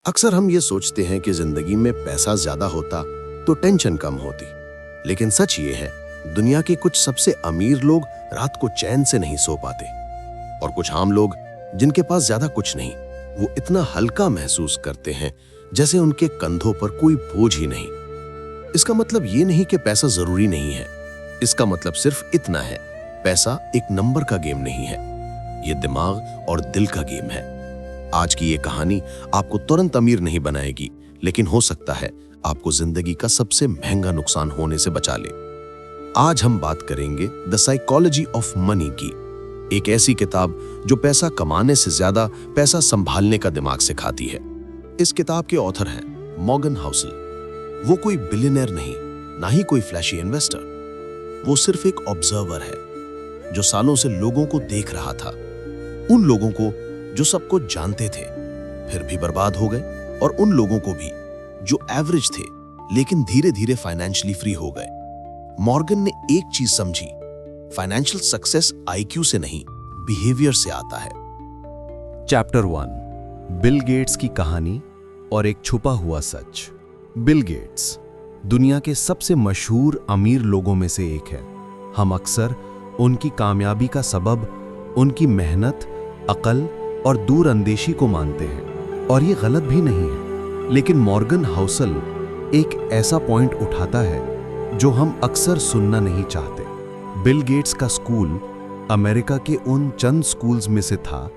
अक्सर हम ये सोचते हैं कि जिंदगी में पैसा ज्यादा होता तो टेंशन कम होती, लेकिन सच ये है दुनिया के कुछ सबसे अमीर लोग रात को चैन से नहीं सो पाते और कुछ आम लोग जिनके पास ज्यादा कुछ नहीं वो इतना हल्का महसूस करते हैं जैसे उनके कंधों पर कोई बोझ ही नहीं। इसका मतलब ये नहीं कि पैसा जरूरी नहीं है, इसका मतलब सिर्फ इतना है, पैसा एक नंबर का गेम नहीं है, ये दिमाग और दिल का गेम है। आज की ये कहानी आपको तुरंत अमीर नहीं बनाएगी, लेकिन हो सकता है आपको जिंदगी का सबसे महंगा नुकसान होने से बचा ले। आज हम बात करेंगे द साइकोलॉजी ऑफ मनी की, एक ऐसी किताब जो पैसा कमाने से ज्यादा पैसा संभालने का दिमाग सिखाती है। इस किताब के ऑथर हैं मॉर्गन हाउसल। वो कोई बिलियनर नहीं, ना ही कोई फ्लैशी इन्वेस्टर, वो सिर्फ एक ऑब्जर्वर है जो सालों से लोगों को देख रहा था, उन लोगों को जो सब कुछ जानते थे फिर भी बर्बाद हो गए, और उन लोगों को भी जो एवरेज थे लेकिन धीरे धीरे फाइनेंशियली फ्री हो गए। मॉर्गन ने एक चीज समझी, फाइनेंशियल सक्सेस आईक्यू से नहीं बिहेवियर से आता है। चैप्टर 1, बिल गेट्स की कहानी और एक छुपा हुआ सच। बिल गेट्स दुनिया के सबसे मशहूर अमीर लोगों में से एक है। हम अक्सर उनकी कामयाबी का सबब उनकी मेहनत, अकल और दूरअंदेशी को मानते हैं, और ये गलत भी नहीं है। लेकिन मॉर्गन हाउसल एक ऐसा पॉइंट उठाता है जो हम अक्सर सुनना नहीं चाहते। बिल गेट्स का स्कूल अमेरिका के उन चंद स्कूल्स में से था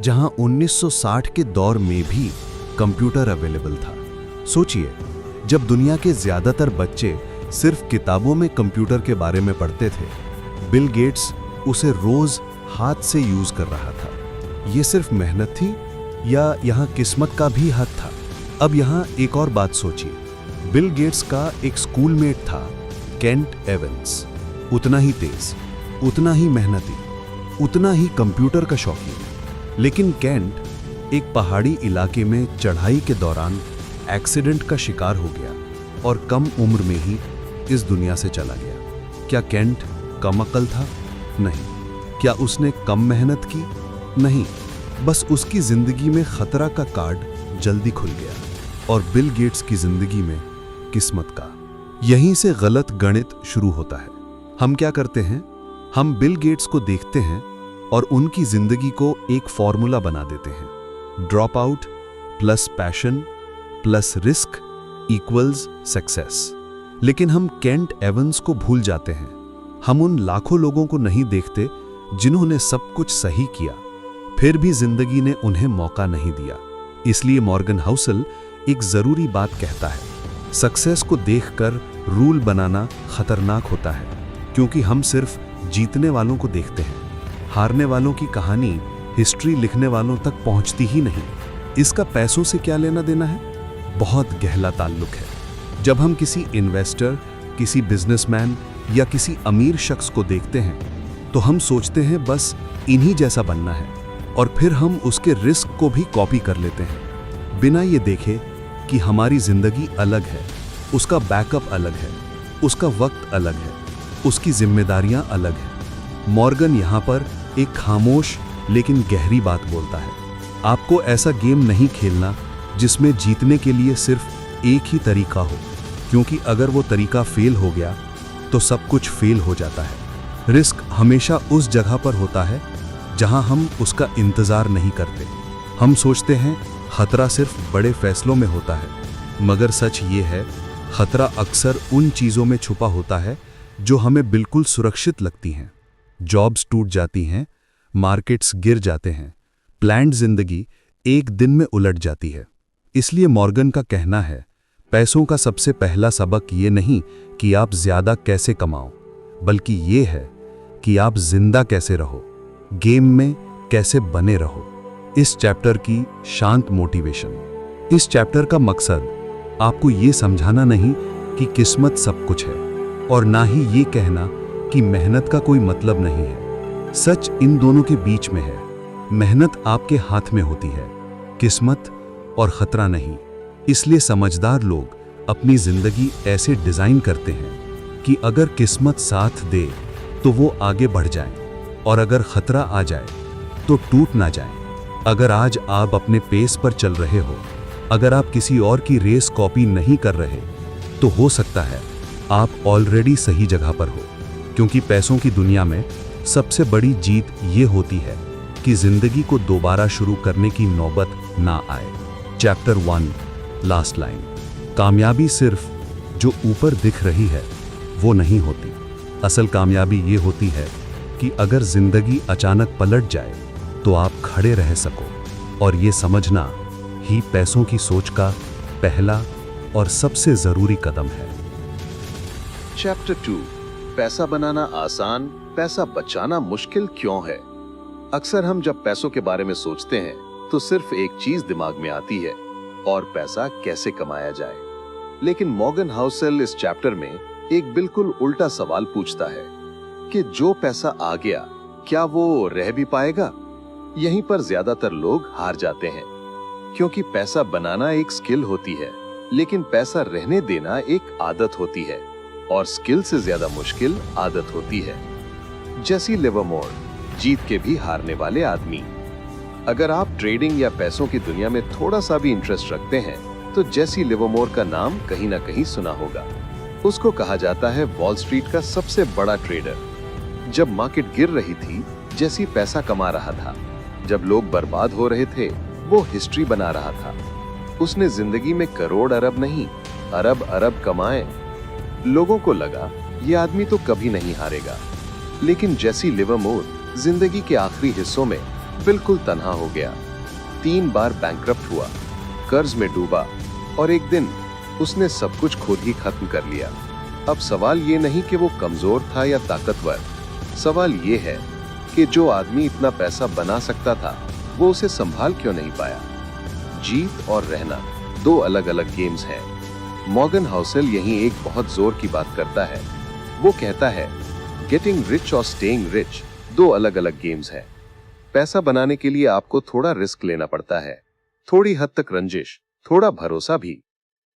जहां 1960 के दौर में भी कंप्यूटर अवेलेबल था। सोचिए, जब दुनिया के ज्यादातर बच्चे सिर्फ किताबों में कंप्यूटर के बारे में पढ़ते थे, बिल गेट्स उसे रोज हाथ से यूज कर रहा था। ये सिर्फ मेहनत थी या यहाँ किस्मत का भी हाथ था? अब यहाँ एक और बात सोचिए, बिल गेट्स का एक स्कूलमेट था केंट एवंस, उतना ही तेज, उतना ही मेहनती, उतना ही कंप्यूटर का शौकीन। लेकिन केंट एक पहाड़ी इलाके में चढ़ाई के दौरान एक्सीडेंट का शिकार हो गया और कम उम्र में ही इस दुनिया से चला गया। क्या केंट कम अक्ल था? नहीं। क्या उसने कम मेहनत की? नहीं, बस उसकी जिंदगी में खतरा का कार्ड जल्दी खुल गया, और बिल गेट्स की जिंदगी में किस्मत का। यहीं से गलत गणित शुरू होता है। हम क्या करते हैं, हम बिल गेट्स को देखते हैं और उनकी जिंदगी को एक फॉर्मूला बना देते हैं। Drop out plus passion plus risk equals success. लेकिन हम केंट एवंस को भूल जाते हैं। हम उन लाखों लोगों को नहीं देखते जिन्होंने सब कुछ सही किया, फिर भी जिंदगी ने उन्हें मौका नहीं दिया। इसलिए मॉर्गन हाउसल एक जरूरी बात कहता है, सक्सेस को देखकर रूल बनाना खतरनाक होता है, क्योंकि हम सिर्फ जीतने वालों को देखते हैं। हारने वालों की कहानी हिस्ट्री लिखने वालों तक पहुंचती ही नहीं। इसका पैसों से क्या लेना देना है? बहुत गहरा ताल्लुक है। जब हम किसी इन्वेस्टर, किसी बिजनेसमैन या किसी अमीर शख्स को देखते हैं तो हम सोचते हैं बस इन्हीं जैसा बनना है, और फिर हम उसके रिस्क को भी कॉपी कर लेते हैं, बिना ये देखे कि हमारी जिंदगी अलग है, उसका बैकअप अलग है, उसका वक्त अलग है, उसकी जिम्मेदारियां अलग हैं। मॉर्गन यहाँ पर एक खामोश लेकिन गहरी बात बोलता है, आपको ऐसा गेम नहीं खेलना जिसमें जीतने के लिए सिर्फ एक ही तरीका हो, क्योंकि अगर वो तरीका फेल हो गया तो सब कुछ फेल हो जाता है। रिस्क हमेशा उस जगह पर होता है जहां हम उसका इंतजार नहीं करते। हम सोचते हैं खतरा सिर्फ बड़े फैसलों में होता है, मगर सच ये है, खतरा अक्सर उन चीजों में छुपा होता है जो हमें बिल्कुल सुरक्षित लगती हैं। जॉब्स टूट जाती हैं, मार्केट्स गिर जाते हैं, प्लान्ड जिंदगी एक दिन में उलट जाती है। इसलिए मॉर्गन का कहना है, पैसों का सबसे पहला सबक ये नहीं कि आप ज्यादा कैसे कमाओ, बल्कि ये है कि आप जिंदा कैसे रहो, गेम में कैसे बने रहो। इस चैप्टर की शांत मोटिवेशन। इस चैप्टर का मकसद आपको ये समझाना नहीं कि किस्मत सब कुछ है, और ना ही ये कहना कि मेहनत का कोई मतलब नहीं है। सच इन दोनों के बीच में है। मेहनत आपके हाथ में होती है, किस्मत और खतरा नहीं। इसलिए समझदार लोग अपनी जिंदगी ऐसे डिजाइन करते हैं कि अगर किस्मत साथ दे तो वो आगे बढ़ जाए, और अगर खतरा आ जाए तो टूट ना जाए। अगर आज आप अपने पेस पर चल रहे हो, अगर आप किसी और की रेस कॉपी नहीं कर रहे तो हो सकता है आप ऑलरेडी सही जगह पर हो, क्योंकि पैसों की दुनिया में सबसे बड़ी जीत ये होती है कि जिंदगी को दोबारा शुरू करने की नौबत ना आए। Chapter 1 last line. कामयाबी सिर्फ जो ऊपर दिख रही है वो नहीं होती। असल कामयाबी ये होती है कि अगर जिंदगी अचानक पलट जाए तो आप खड़े रह सको, और ये समझना ही पैसों की सोच का पहला और सबसे जरूरी कदम है। चैप्टर 2 पैसा बनाना आसान, पैसा बचाना मुश्किल क्यों है। अक्सर हम जब पैसों के बारे में सोचते हैं तो सिर्फ एक चीज दिमाग में आती है, और पैसा कैसे कमाया जाए। लेकिन मॉर्गन हाउसेल इस चैप्टर में एक बिल्कुल उल्टा सवाल पूछता है कि जो पैसा आ गया क्या वो रह भी पाएगा। यहीं पर ज्यादातर लोग हार जाते हैं, क्योंकि पैसा बनाना एक स्किल होती है, लेकिन पैसा रहने देना एक आदत होती है, और स्किल से ज्यादा मुश्किल आदत होती है। जेसी लिवरमोर, जीत के भी हारने वाले आदमी। अगर आप ट्रेडिंग या पैसों की दुनिया में थोड़ा सा भी इंटरेस्ट रखते हैं तो जेसी लिवरमोर का नाम कहीं ना कहीं सुना होगा। उसको कहा जाता है वॉल स्ट्रीट का सबसे बड़ा ट्रेडर। जब मार्केट गिर रही थी, जेसी पैसा कमा रहा था। जब लोग बर्बाद हो रहे थे, वो हिस्ट्री बना रहा था। उसने जिंदगी में करोड़ अरब नहीं, अरब अरब कमाए। लोगों को लगा ये आदमी तो कभी नहीं हारेगा। लेकिन जेसी लिवरमोर जिंदगी के आखिरी हिस्सों में बिल्कुल तन्हा हो गया। 3 बार बैंकरप्ट हुआ, कर्ज में डूबा, और एक दिन उसने सब कुछ खुद ही खत्म कर लिया। अब सवाल ये नहीं कि वो कमजोर था या ताकतवर, सवाल ये है कि जो आदमी इतना पैसा बना सकता था वो उसे संभाल क्यों नहीं पाया। जीत और रहना 2 अलग अलग गेम्स हैं। मॉर्गन हाउसेल यहीं एक बहुत जोर की बात करता है। वो कहता है गेटिंग रिच और स्टेइंग रिच 2 अलग अलग गेम्स हैं। पैसा बनाने के लिए आपको थोड़ा रिस्क लेना पड़ता है, थोड़ी हद तक रंजिश, थोड़ा भरोसा भी।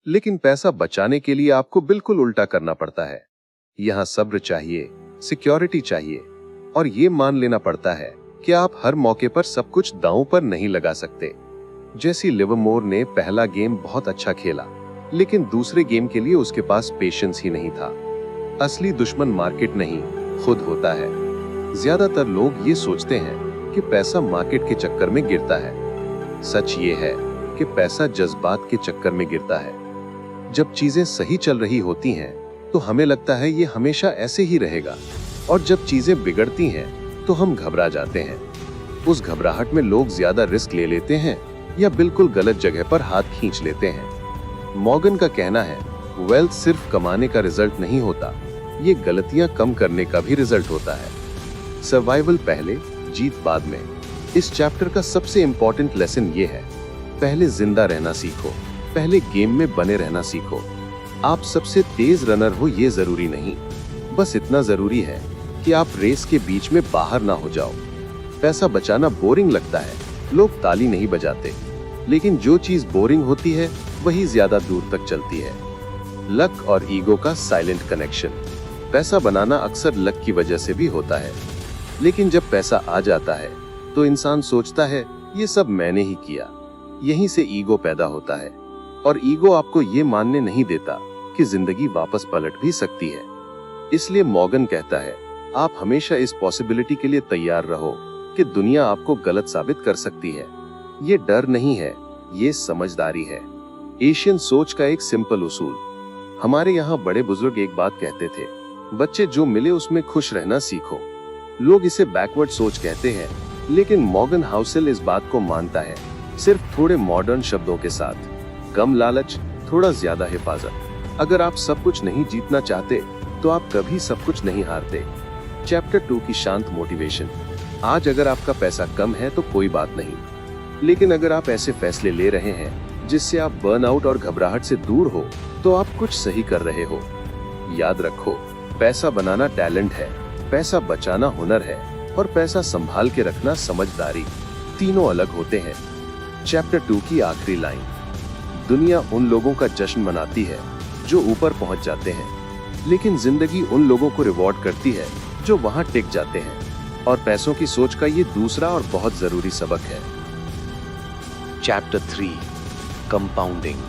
लेकिन पैसा बचाने के लिए आपको बिल्कुल उल्टा करना पड़ता है। यहाँ सब्र चाहिए, सिक्योरिटी चाहिए, और ये मान लेना पड़ता है कि आप हर मौके पर सब कुछ दांव पर नहीं लगा सकते। जेसी लिवरमोर ने पहला गेम बहुत अच्छा खेला, लेकिन दूसरे गेम के लिए उसके पास पेशेंस ही नहीं था। असली दुश्मन मार्केट नहीं, खुद होता है। ज्यादातर लोग ये सोचते हैं कि पैसा मार्केट के चक्कर में गिरता है। सच ये है कि पैसा जज्बात के चक्कर में गिरता है। जब चीजें सही चल रही होती हैं तो हमें लगता है ये हमेशा ऐसे ही रहेगा, और जब चीजें बिगड़ती हैं तो हम घबरा जाते हैं। उस घबराहट में लोग ज्यादा रिस्क ले लेते हैं या बिल्कुल गलत जगह पर हाथ खींच लेते हैं। मॉर्गन का कहना है वेल्थ सिर्फ कमाने का रिजल्ट नहीं होता, ये गलतियां कम करने का भी रिजल्ट होता है। सर्वाइवल पहले, जीत बाद में। इस चैप्टर का सबसे इंपॉर्टेंट लेसन ये है, पहले जिंदा रहना सीखो, पहले गेम में बने रहना सीखो। आप सबसे तेज रनर हो ये जरूरी नहीं, बस इतना जरूरी है कि आप रेस के बीच में बाहर ना हो जाओ। पैसा बचाना बोरिंग लगता है, लोग ताली नहीं बजाते, लेकिन जो चीज बोरिंग होती है वही ज्यादा दूर तक चलती है। लक और ईगो का साइलेंट कनेक्शन। पैसा बनाना अक्सर लक की वजह से भी होता है, लेकिन जब पैसा आ जाता है तो इंसान सोचता है ये सब मैंने ही किया। यहीं से ईगो पैदा होता है, और ईगो आपको ये मानने नहीं देता कि जिंदगी वापस पलट भी सकती है। इसलिए मॉर्गन कहता है आप हमेशा इस पॉसिबिलिटी के लिए तैयार रहो कि दुनिया आपको गलत साबित कर सकती है। ये डर नहीं है, ये समझदारी है। एशियन सोच का एक सिंपल उसूल। हमारे यहाँ बड़े बुजुर्ग एक बात कहते थे, बच्चे जो मिले उसमें खुश रहना सीखो। लोग इसे बैकवर्ड सोच कहते हैं, लेकिन मॉर्गन हाउसेल इस बात को मानता है, सिर्फ थोड़े मॉडर्न शब्दों के साथ। कम लालच, थोड़ा ज्यादा हिफाजत। अगर आप सब कुछ नहीं जीतना चाहते तो आप कभी सब कुछ नहीं हारते। चैप्टर 2 की शांत मोटिवेशन। आज अगर आपका पैसा कम है तो कोई बात नहीं, लेकिन अगर आप ऐसे फैसले ले रहे हैं जिससे आप बर्नआउट और घबराहट से दूर हो तो आप कुछ सही कर रहे हो। याद रखो, पैसा बनाना टैलेंट है, पैसा बचाना हुनर है, और पैसा संभाल के रखना समझदारी। तीनों अलग होते हैं। चैप्टर 2 की आखिरी लाइन। दुनिया उन लोगों का जश्न मनाती है जो ऊपर पहुंच जाते हैं, लेकिन जिंदगी उन लोगों को रिवॉर्ड करती है जो वहां टिक जाते हैं। और पैसों की सोच का ये दूसरा और बहुत जरूरी सबक है। Chapter 3 compounding.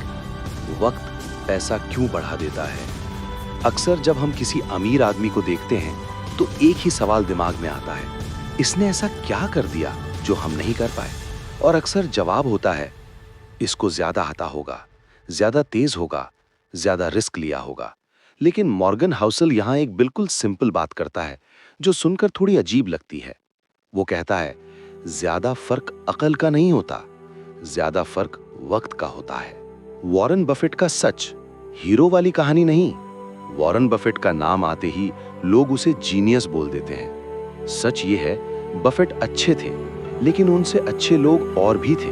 वक्त पैसा क्यों बढ़ा देता है? अक्सर जब हम किसी अमीर आदमी को देखते हैं तो एक ही सवाल दिमाग में आता है, इसने ऐसा क्या कर दिया जो हम नहीं कर पाए? और अक्सर जवाब होता है, इसको ज्यादा आता होगा, ज्यादा तेज होगा, ज्यादा रिस्क लिया होगा। लेकिन मॉर्गन हाउसल यहां एक बिल्कुल सिंपल बात करता है जो सुनकर थोड़ी अजीब लगती है। वो कहता है, ज्यादा फर्क अकल का नहीं होता, ज्यादा फर्क वक्त का होता है। वॉरेन बफेट का सच, हीरो वाली कहानी नहीं। वॉरेन बफेट का नाम आते ही लोग उसे जीनियस बोल देते हैं। सच ये है, बफेट अच्छे थे, लेकिन उनसे अच्छे लोग और भी थे।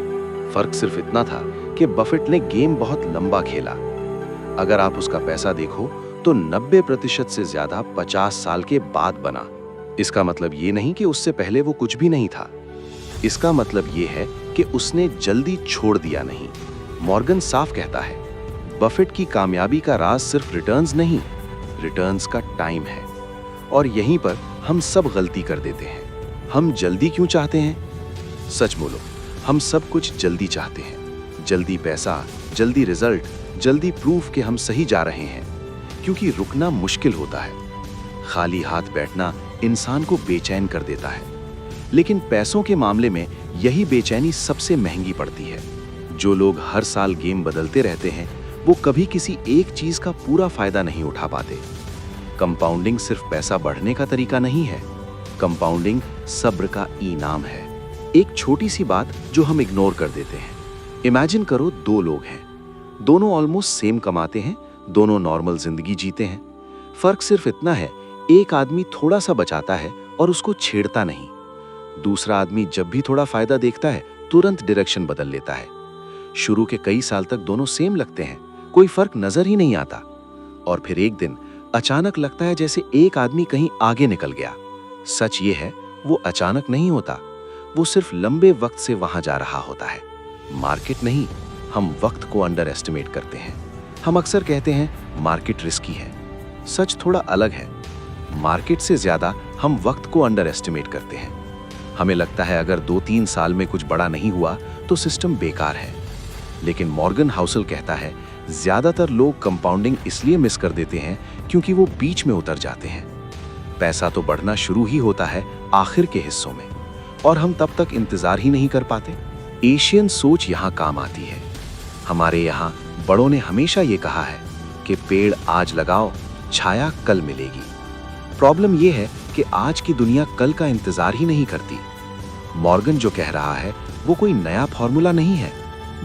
फर्क सिर्फ इतना था कि बफेट ने गेम बहुत लंबा खेला। अगर आप उसका पैसा देखो तो 90% से ज्यादा 50 साल के बाद बना। इसका मतलब ये नहीं कि उससे पहले वो कुछ भी नहीं था। इसका मतलब ये है कि उसने जल्दी छोड़ दिया नहीं। मॉर्गन साफ कहता है, बफेट की कामयाबी का राज सिर्फ रिटर्न्स नहीं, रिटर्न्स का टाइम है। और यहीं पर हम सब गलती कर देते हैं। हम जल्दी क्यों चाहते हैं? सच बोलो, हम सब कुछ जल्दी चाहते हैं। जल्दी पैसा, जल्दी रिजल्ट, जल्दी प्रूफ कि हम सही जा रहे हैं। क्योंकि रुकना मुश्किल होता है। खाली हाथ बैठना इंसान को बेचैन कर देता है। लेकिन पैसों के मामले में यही बेचैनी सबसे महंगी पड़ती है। जो लोग हर साल गेम बदलते रहते हैं, वो कभी किसी एक चीज का पूरा फायदा नहीं उठा पाते। कंपाउंडिंग सिर्फ पैसा बढ़ने का तरीका नहीं है, कंपाउंडिंग सब्र का इनाम है। एक छोटी सी बात जो हम इग्नोर कर देते हैं। इमेजिन करो, दो लोग हैं, दोनों ऑलमोस्ट सेम कमाते हैं, दोनों नॉर्मल जिंदगी जीते हैं। फर्क सिर्फ इतना है, एक आदमी थोड़ा सा बचाता है और उसको छेड़ता नहीं। दूसरा आदमी जब भी थोड़ा फायदा देखता है, तुरंत डायरेक्शन बदल लेता है। शुरू के कई साल तक दोनों सेम लगते हैं, कोई फर्क नजर ही नहीं आता। और फिर एक दिन अचानक लगता है जैसे एक आदमी कहीं आगे निकल गया। सच ये है, वो अचानक नहीं होता, वो सिर्फ लंबे वक्त से वहां जा रहा होता है। मार्केट नहीं, हम वक्त को अंडर एस्टिमेट करते हैं। हम अक्सर कहते हैं मार्केट रिस्की है। सच थोड़ा अलग है। मार्केट से ज्यादा हम वक्त को अंडर एस्टिमेट करते हैं। हमें लगता है अगर 2-3 साल में कुछ बड़ा नहीं हुआ तो सिस्टम बेकार है। लेकिन मॉर्गन हाउसल कहता है, ज्यादातर लोग कंपाउंडिंग इसलिए मिस कर देते हैं क्योंकि वो बीच में उतर जाते हैं। पैसा तो बढ़ना शुरू ही होता है आखिर के हिस्सों में, और हम तब तक इंतजार ही नहीं कर पाते। एशियन सोच यहाँ काम आती है। हमारे यहाँ बड़ों ने हमेशा ये कहा है कि पेड़ आज लगाओ, छाया कल मिलेगी। प्रॉब्लम ये है कि आज की दुनिया कल का इंतजार ही नहीं करती। मॉर्गन जो कह रहा है वो कोई नया फॉर्मूला नहीं है,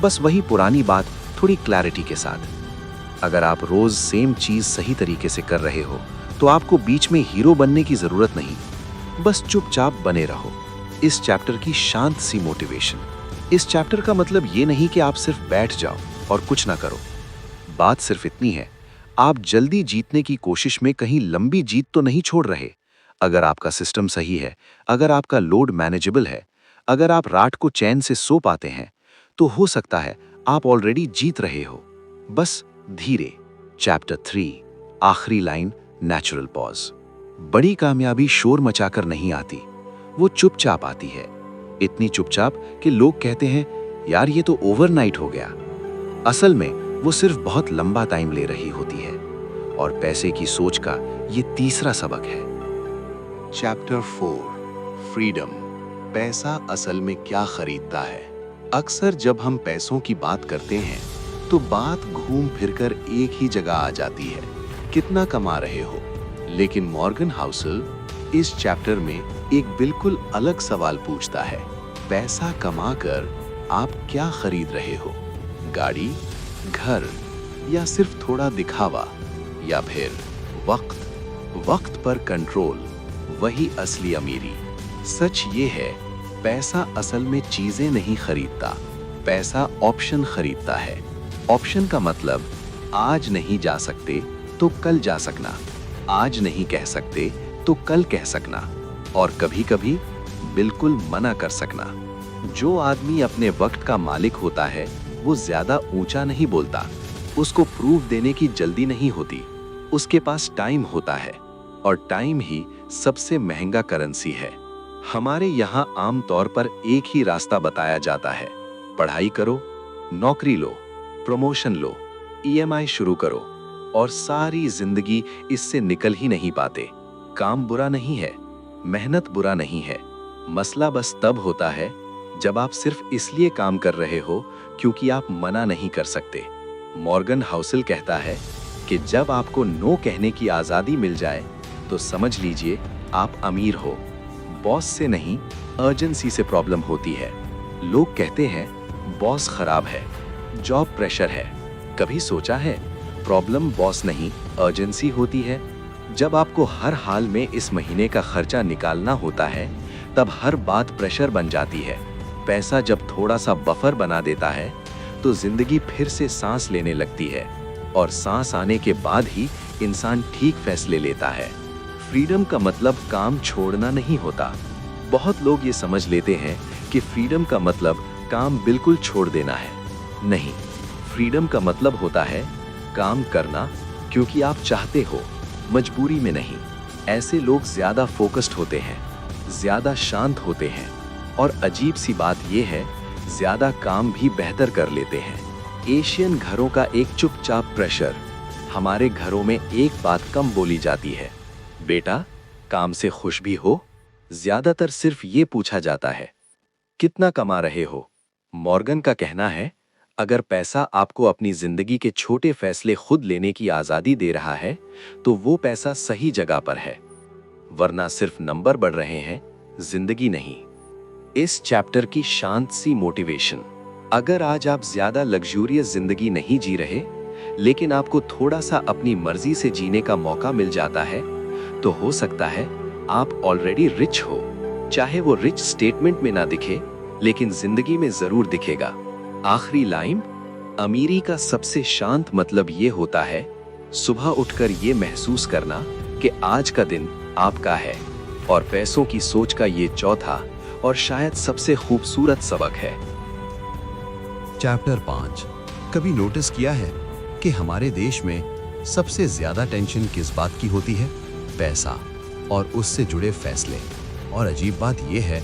बस वही पुरानी बात थोड़ी क्लैरिटी के साथ। अगर आप रोज सेम चीज सही तरीके से कर रहे हो तो आपको बीच में हीरो बनने की जरूरत नहीं, बस चुपचाप बने रहो। इस चैप्टर की शांत सी मोटिवेशन। इस चैप्टर का मतलब ये नहीं कि आप सिर्फ बैठ जाओ और कुछ ना करो। बात सिर्फ इतनी है, आप जल्दी जीतने की कोशिश में कहीं लंबी जीत तो नहीं छोड़ रहे। अगर आपका सिस्टम सही है, अगर आपका लोड मैनेजेबल है, अगर आप रात को चैन से सो पाते हैं, तो हो सकता है आप ऑलरेडी जीत रहे हो। बस धीरे। चैप्टर 3, आखिरी लाइन, नेचुरल पॉज। बड़ी कामयाबी शोर मचाकर नहीं आती, वो चुपचाप आती है। इतनी चुपचाप कि लोग कहते हैं, यार ये तो ओवरनाइट हो गया। असल में वो सिर्फ बहुत लंबा टाइम ले रही होती है। और पैसे की सोच का ये तीसरा सबक है। Chapter 4, freedom. पैसा असल में क्या खरीदता है? अक्सर जब हम पैसों की बात करते हैं तो बात घूम फिरकर एक ही जगह आ जाती है, कितना कमा रहे हो। लेकिन मॉर्गन हाउसल इस चैप्टर में एक बिल्कुल अलग सवाल पूछता है, पैसा कमाकर आप क्या खरीद रहे हो? गाड़ी, घर, या सिर्फ थोड़ा दिखावा, या फिर वक्त? वक्त पर कंट्रोल, वही असली अमीरी। सच ये है, पैसा असल में चीजें नहीं खरीदता, पैसा ऑप्शन खरीदता है। ऑप्शन का मतलब आज नहीं जा सकते तो कल जा सकना, आज नहीं कह सकते तो कल कह सकना, और कभी-कभी बिल्कुल मना कर सकना। जो आदमी अपने वक्त का मालिक होता है वो ज्यादा ऊंचा नहीं बोलता, उसको प्रूफ देने की जल्दी नहीं होती। उसके पास टाइम होता है, और टाइम ही सबसे महंगा करेंसी है। हमारे यहाँ आम तौर पर एक ही रास्ता बताया जाता है, पढ़ाई करो, नौकरी लो, प्रमोशन लो, ईएमआई शुरू करो और सारी जिंदगी इससे निकल ही नहीं पाते। काम बुरा नहीं है, मेहनत बुरा नहीं है, मसला बस तब होता है जब आप सिर्फ इसलिए काम कर रहे हो क्योंकि आप मना नहीं कर सकते। मॉर्गन हाउसेल कहता है कि जब आपको नो कहने की आजादी मिल जाए तो समझ लीजिए आप अमीर हो। बॉस से नहीं, अर्जेंसी से प्रॉब्लम होती है। लोग कहते हैं बॉस खराब है, जॉब प्रेशर है। कभी सोचा है प्रॉब्लम बॉस नहीं, अर्जेंसी होती है। जब आपको हर हाल में इस महीने का खर्चा निकालना होता है तब हर बात प्रेशर बन जाती है। पैसा जब थोड़ा सा बफर बना देता है तो जिंदगी फिर से सांस लेने लगती है और सांस आने के बाद ही इंसान ठीक फैसले लेता है। फ्रीडम का मतलब काम छोड़ना नहीं होता। बहुत लोग ये समझ लेते हैं कि फ्रीडम का मतलब काम बिल्कुल छोड़ देना है। नहीं, फ्रीडम का मतलब होता है काम करना क्योंकि आप चाहते हो, मजबूरी में नहीं। ऐसे लोग ज्यादा फोकस्ड होते हैं, ज्यादा शांत होते हैं और अजीब सी बात यह है ज्यादा काम भी बेहतर कर लेते हैं। एशियन घरों का एक चुपचाप प्रेशर। हमारे घरों में एक बात कम बोली जाती है, बेटा काम से खुश भी हो? ज्यादातर सिर्फ ये पूछा जाता है कितना कमा रहे हो? मॉर्गन का कहना है अगर पैसा आपको अपनी जिंदगी के छोटे फैसले खुद लेने की आजादी दे रहा है तो वो पैसा सही जगह पर है, वरना सिर्फ नंबर बढ़ रहे हैं, जिंदगी नहीं। इस चैप्टर की शांत सी मोटिवेशन। अगर आज आप ज्यादा लग्जूरियस जिंदगी नहीं जी रहे लेकिन आपको थोड़ा सा अपनी मर्जी से जीने का मौका मिल जाता है तो हो सकता है आप ऑलरेडी रिच हो। चाहे वो रिच स्टेटमेंट में ना दिखे लेकिन जिंदगी में जरूर दिखेगा। आखिरी लाइन, अमीरी का सबसे शांत मतलब ये होता है सुबह उठकर ये महसूस करना कि आज का दिन आपका है। और पैसों की सोच का ये चौथा और शायद सबसे खूबसूरत सबक है। चैप्टर 5। कभी नोटिस किया है कि हमारे देश में सबसे ज्यादा टेंशन किस बात की होती है? पैसा और उससे जुड़े फैसले। और अजीब बात यह है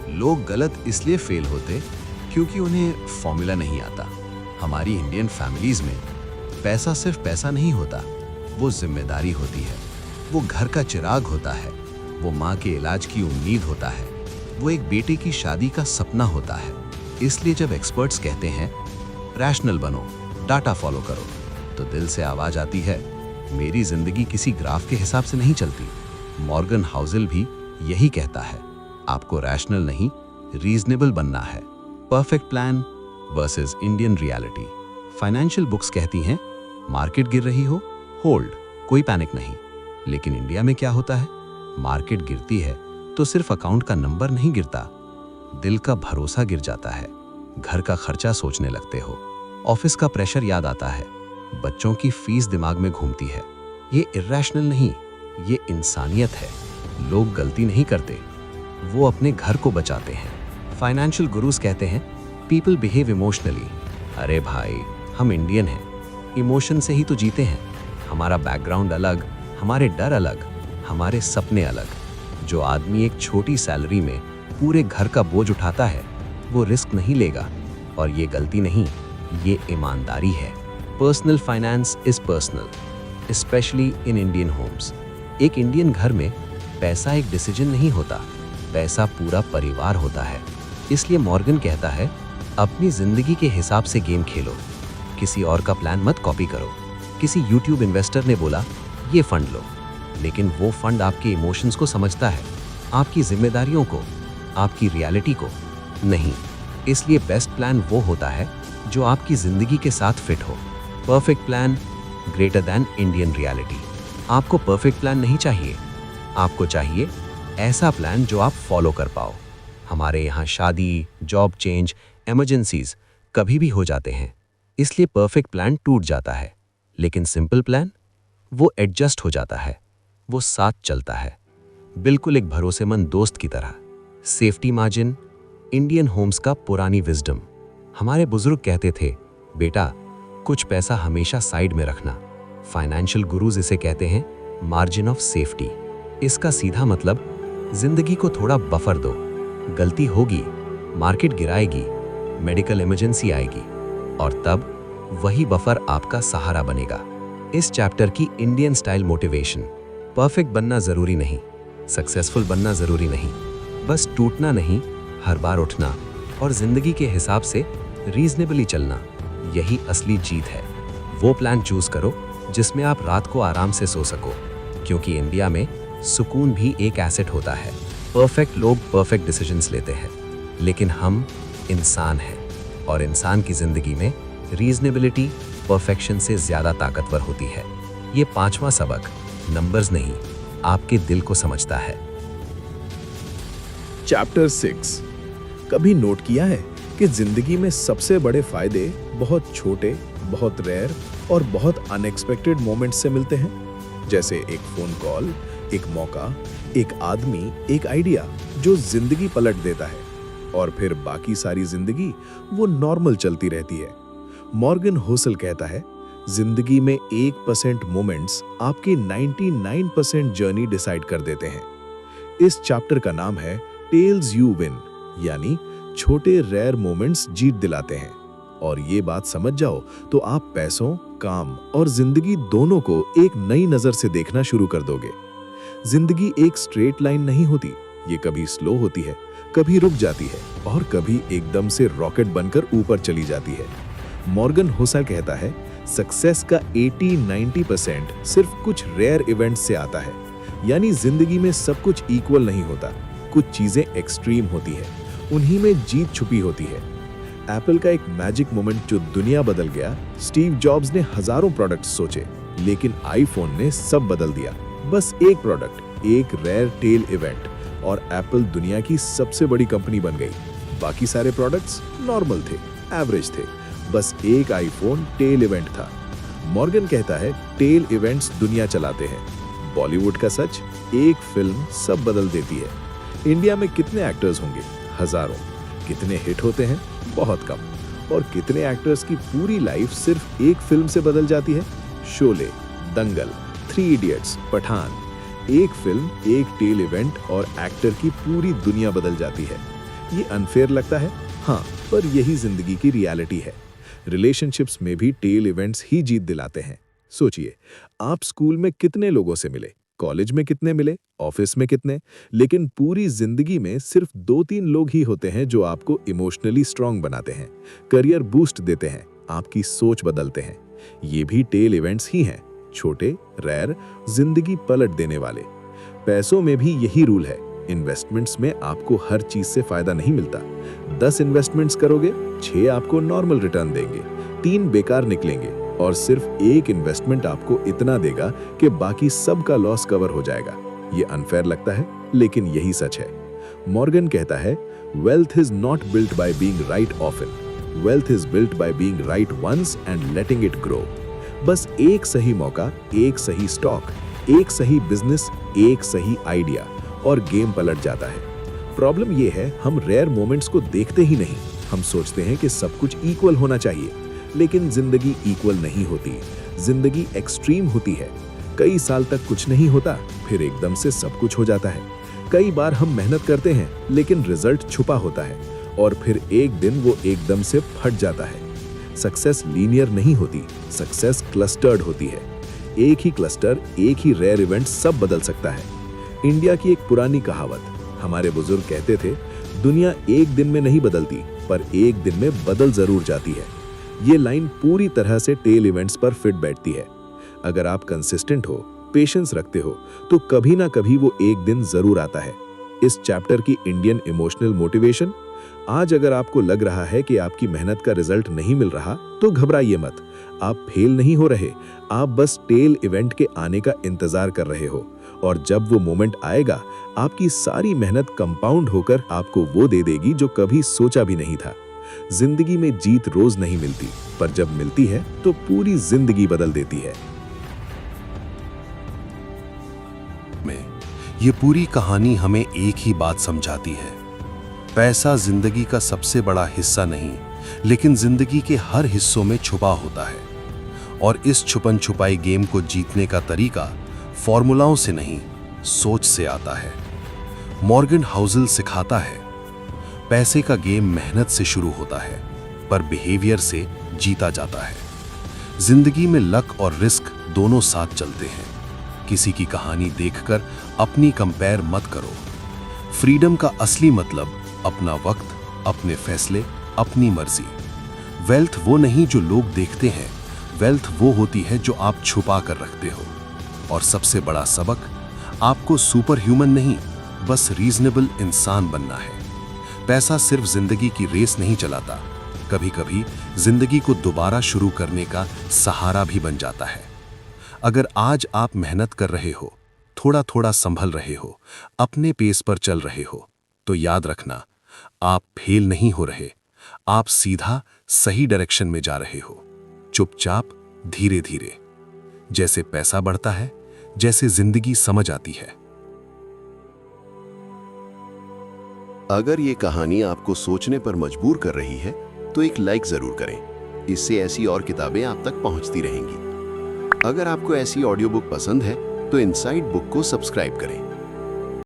लोग गलत इसलिए फेल होते क्योंकि उन्हें फॉर्मूला नहीं आता। हमारी इंडियन फैमिलीज में पैसा सिर्फ पैसा नहीं होता, वो जिम्मेदारी होती है, वो घर का चिराग होता है, वो माँ के इलाज की उम्मीद होता है, वो एक बेटे की शादी का सपना होता है। इसलिए जब एक्सपर्ट्स कहते हैं रैशनल बनो, डाटा फॉलो करो, तो दिल से आवाज आती है मेरी जिंदगी किसी ग्राफ के हिसाब से नहीं चलती। मॉर्गन हाउसेल भी यही कहता है, आपको रैशनल नहीं रीजनेबल बनना है। Perfect plan versus Indian reality. Financial books कहती हैं मार्केट गिर रही हो, होल्ड, कोई पैनिक नहीं। लेकिन इंडिया में क्या होता है? मार्केट गिरती है तो सिर्फ अकाउंट का नंबर नहीं गिरता, दिल का भरोसा गिर जाता है। घर का खर्चा सोचने लगते हो, ऑफिस का प्रेशर याद आता है, बच्चों की फीस दिमाग में घूमती है। ये इरैशनल नहीं, ये इंसानियत है। लोग गलती नहीं करते, वो अपने घर को बचाते हैं। फाइनेंशियल गुरुज कहते हैं पीपल बिहेव इमोशनली। अरे भाई, हम इंडियन हैं, इमोशन से ही तो जीते हैं। हमारा बैकग्राउंड अलग, हमारे डर अलग, हमारे सपने अलग। जो आदमी एक छोटी सैलरी में पूरे घर का बोझ उठाता है वो रिस्क नहीं लेगा। और ये गलती नहीं, ये ईमानदारी है। Personal finance is personal, specially in Indian homes. एक इंडियन घर में पैसा एक डिसीजन नहीं होता, पैसा पूरा परिवार होता है। इसलिए मॉर्गन कहता है अपनी जिंदगी के हिसाब से गेम खेलो, किसी और का प्लान मत कॉपी करो। किसी यूट्यूब इन्वेस्टर ने बोला ये फंड लो, लेकिन वो फंड आपके इमोशंस को समझता है, आपकी जिम्मेदारियों को, आपकी रियलिटी को नहीं। इसलिए बेस्ट प्लान वो होता है जो आपकी जिंदगी के साथ फिट हो। Perfect plan greater than Indian reality. आपको परफेक्ट प्लान नहीं चाहिए, आपको चाहिए ऐसा प्लान जो आप फॉलो कर पाओ। हमारे यहाँ शादी, जॉब चेंज, इमरजेंसीज कभी भी हो जाते हैं, इसलिए परफेक्ट प्लान टूट जाता है। लेकिन सिंपल प्लान वो एडजस्ट हो जाता है, वो साथ चलता है, बिल्कुल एक भरोसेमंद दोस्त की तरह। सेफ्टी मार्जिन इंडियन होम्स का पुरानी विजडम। हमारे बुजुर्ग कहते थे बेटा कुछ पैसा हमेशा साइड में रखना। फाइनेंशियल गुरुज इसे कहते हैं मार्जिन ऑफ सेफ्टी। इसका सीधा मतलब जिंदगी को थोड़ा बफर दो। गलती होगी, मार्केट गिराएगी, मेडिकल इमरजेंसी आएगी, और तब वही बफर आपका सहारा बनेगा। इस चैप्टर की इंडियन स्टाइल मोटिवेशन। परफेक्ट बनना जरूरी नहीं, सक्सेसफुल बनना जरूरी नहीं, बस टूटना नहीं, हर बार उठना और जिंदगी के हिसाब से रीजनेबली चलना, यही असली जीत है। वो प्लान चूज करो जिसमें आप रात को आराम से सो सको, क्योंकि इंडिया में सुकून भी एक एसेट होता है। परफेक्ट लोग परफेक्ट डिसीजंस लेते हैं, लेकिन हम इंसान हैं और इंसान की जिंदगी में रीजनेबिलिटी परफेक्शन से ज्यादा ताकतवर होती है। ये 5वां सबक नंबर्स नहीं, आपके दिल को समझता है। चैप्टर 6। कभी नोट किया है कि जिंदगी में सबसे बड़े फायदे बहुत छोटे, बहुत रेयर और बहुत अनएक्सपेक्टेड मोमेंट्स से मिलते हैं? जैसे एक फोन कॉल, एक मौका, एक आदमी, एक आइडिया जो जिंदगी पलट देता है, और फिर बाकी सारी जिंदगी वो नॉर्मल चलती रहती है। मॉर्गन होसल कहता है, जिंदगी में 1% मोमेंट्स आपकी 99% जर्नी डिसाइड कर देते हैं। इस चैप्टर का नाम है टेल्स यू विन, यानी छोटे रेयर मोमेंट्स जीत दिलाते हैं। और ये बात समझ जाओ तो आप पैसों, काम और जिंदगी दोनों को एक नई नजर से देखना शुरू कर दोगे। जिंदगी एक स्ट्रेट लाइन नहीं होती, ये कभी स्लो होती है, कभी रुक जाती है और कभी एकदम से रॉकेट बनकर ऊपर चली जाती है। मॉर्गन होसल कहता है, सक्सेस का 80-90% सिर्फ कुछ रेयर इवेंट्स से आता है। यानी जिंदगी में सब कुछ इक्वल नहीं होता, कुछ चीजें एक्सट्रीम होती है, उन्हीं में जीत छुपी होती है। एप्पल का एक मैजिक मोमेंट जो दुनिया बदल गया, स्टीव जॉब्स ने हजारों प्रोडक्ट्स सोचे, लेकिन आईफोन ने सब बदल दिया। बस एक प्रोडक्ट, एक रेयर टेल इवेंट, और एप्पल दुनिया की सबसे बड़ी कंपनी बन गई। बाकी सारे प्रोडक्ट्स नॉर्मल थे, एवरेज थे, बस एक आईफोन टेल इवेंट था। मॉर्गन कहता है, टेल इवेंट्स दुनिया चलाते हैं। बॉलीवुड का सच, एक फिल्म सब बदल देती है। इंडिया में कितने एक्टर्स होंगे? हजारों। कितने हिट होते हैं? बहुत कम। और कितने एक्टर्स की पूरी लाइफ सिर्फ एक फिल्म से बदल जाती है? शोले, दंगल, 3 इडियट्स, पठान। एक फिल्म, एक टेल इवेंट और एक्टर की पूरी दुनिया बदल जाती है। ये अनफेयर लगता है, हाँ, पर यही जिंदगी की रियलिटी है। रिलेशनशिप्स में भी टेल इवेंट्स ही जीत दिलाते हैं। सोचिए, आप स्कूल में कितने लोगों से मिले, कॉलेज में कितने मिले, ऑफिस में कितने, लेकिन पूरी जिंदगी में सिर्फ 2-3 लोग ही होते हैं जो आपको इमोशनली स्ट्रांग बनाते हैं, करियर बूस्ट देते हैं, आपकी सोच बदलते हैं। ये भी टेल इवेंट्स ही हैं, छोटे, रेयर, जिंदगी पलट देने वाले। पैसों में भी यही रूल है। इन्वेस्टमेंट्स में आपको हर चीज से फायदा नहीं मिलता। 10 इन्वेस्टमेंट्स करोगे, 6 आपको नॉर्मल रिटर्न देंगे, 3 बेकार निकलेंगे और सिर्फ एक इन्वेस्टमेंट आपको इतना देगा कि बाकी सब का लॉस कवर हो जाएगा। ये अनफेयर लगता है, लेकिन यही सच है। मॉर्गन कहता है, wealth is not built by being right often, wealth is built by being right once and letting it grow. बस एक सही मौका, एक सही स्टॉक, एक सही बिजनेस, एक सही आइडिया और गेम पलट जाता है। प्रॉब्लम ये है, हम रेयर मोमेंट्स को देखते ही नहीं। हम सोचते हैं कि सब कुछ इक्वल होना चाहिए, लेकिन जिंदगी इक्वल नहीं होती। जिंदगी एक्सट्रीम होती है। कई साल तक कुछ नहीं होता, फिर एकदम से सब कुछ हो जाता है। कई बार हम मेहनत करते हैं, लेकिन रिजल्ट छुपा होता है और फिर एक दिन वो एकदम से फट जाता है। सक्सेस लीनियर नहीं होती, सक्सेस क्लस्टर्ड होती है। एक ही क्लस्टर, एक ही रेयर इवेंट सब बदल सकता है। इंडिया की एक पुरानी कहावत, हमारे बुजुर्ग कहते थे, दुनिया एक दिन में नहीं बदलती, पर एक दिन में बदल जरूर जाती है। ये लाइन पूरी तरह से टेल इवेंट्स पर फिट बैठती है। अगर आप कंसिस्टेंट हो, पेशेंस रखते हो, तो कभी ना कभी वो एक दिन जरूर आता है। इस चैप्टर की इंडियन इमोशनल मोटिवेशन, आज अगर आपको लग रहा है कि आपकी मेहनत का रिजल्ट नहीं मिल रहा, तो घबराइए मत। आप फेल नहीं हो रहे, आप बस टेल इवेंट के आने का इंतजार कर रहे हो, और जब वो मोमेंट आएगा, आपकी सारी मेहनत कंपाउंड होकर आपको वो दे देगी जो कभी सोचा भी नहीं था। जिंदगी में जीत रोज नहीं मिलती, पर जब मिलती है तो पूरी जिंदगी बदल देती है। ये पूरी कहानी हमें एक ही बात समझाती है, पैसा जिंदगी का सबसे बड़ा हिस्सा नहीं, लेकिन जिंदगी के हर हिस्सों में छुपा होता है। और इस छुपन छुपाई गेम को जीतने का तरीका फॉर्मूलाओं से नहीं, सोच से आता है। मॉर्गन हाउसल सिखाता है, पैसे का गेम मेहनत से शुरू होता है, पर बिहेवियर से जीता जाता है। जिंदगी में लक और रिस्क दोनों साथ चलते हैं। किसी की कहानी देखकर अपनी कंपेयर मत करो। फ्रीडम का असली मतलब अपना वक्त, अपने फैसले, अपनी मर्जी। वेल्थ वो नहीं जो लोग देखते हैं, वेल्थ वो होती है जो आप छुपा कर रखते हो। और सबसे बड़ा सबक, आपको सुपर ह्यूमन नहीं, बस रीजनेबल इंसान बनना है। पैसा सिर्फ जिंदगी की रेस नहीं चलाता, कभी कभी जिंदगी को दोबारा शुरू करने का सहारा भी बन जाता है। अगर आज आप मेहनत कर रहे हो, थोड़ा थोड़ा संभल रहे हो, अपने पेस पर चल रहे हो, तो याद रखना, आप फेल नहीं हो रहे, आप सीधा सही डायरेक्शन में जा रहे हो। चुपचाप, धीरे धीरे, जैसे पैसा बढ़ता है, जैसे जिंदगी समझ आती है। अगर ये कहानी आपको सोचने पर मजबूर कर रही है तो एक लाइक जरूर करें। इससे ऐसी और किताबें आप तक पहुंचती रहेंगी। अगर आपको ऐसी ऑडियो बुक पसंद है तो इनसाइड बुक को सब्सक्राइब करें।